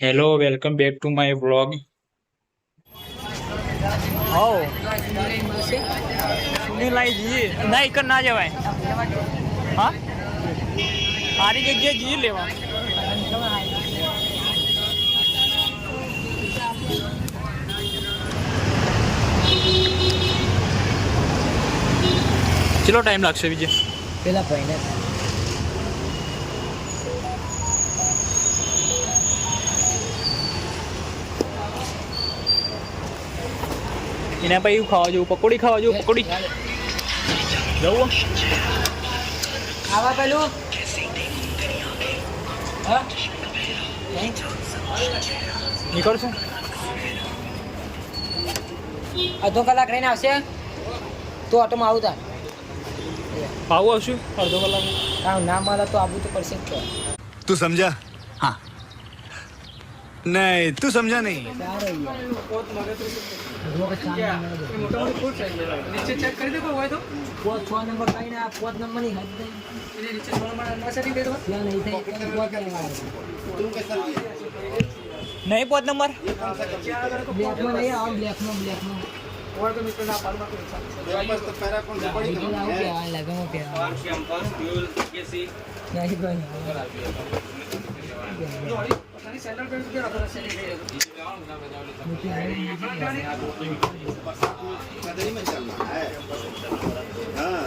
Hello welcome back to my vlog. હો સુનીલાઈ જઈએ ના એક ના જવાય. હા સારી જગ્યાએ જઈએ લેવા. ચલો ટાઈમ લાગશે વિજય પેલા ભાઈને એના પછી ખાવા જવું પકોડી ખાવા જવું પકોડી જવું આવા પેલું હા નીકળશું અડધો કલાક રહીને આવશે તો ઓટોમાં આવું તાર આવું આવશું અડધો કલાક. તારું ના મળે તો આવવું તો પડશે જ તો. तू समझा हाँ नहीं तू समझा नहीं સારું પોત 6 નંબર કઈ ના 5 નંબર ની હદ ત્યાં નહીં થાય નહીં 5 નંબર બ્લેકમાં નહીં આમ બ્લેકમાં हाँ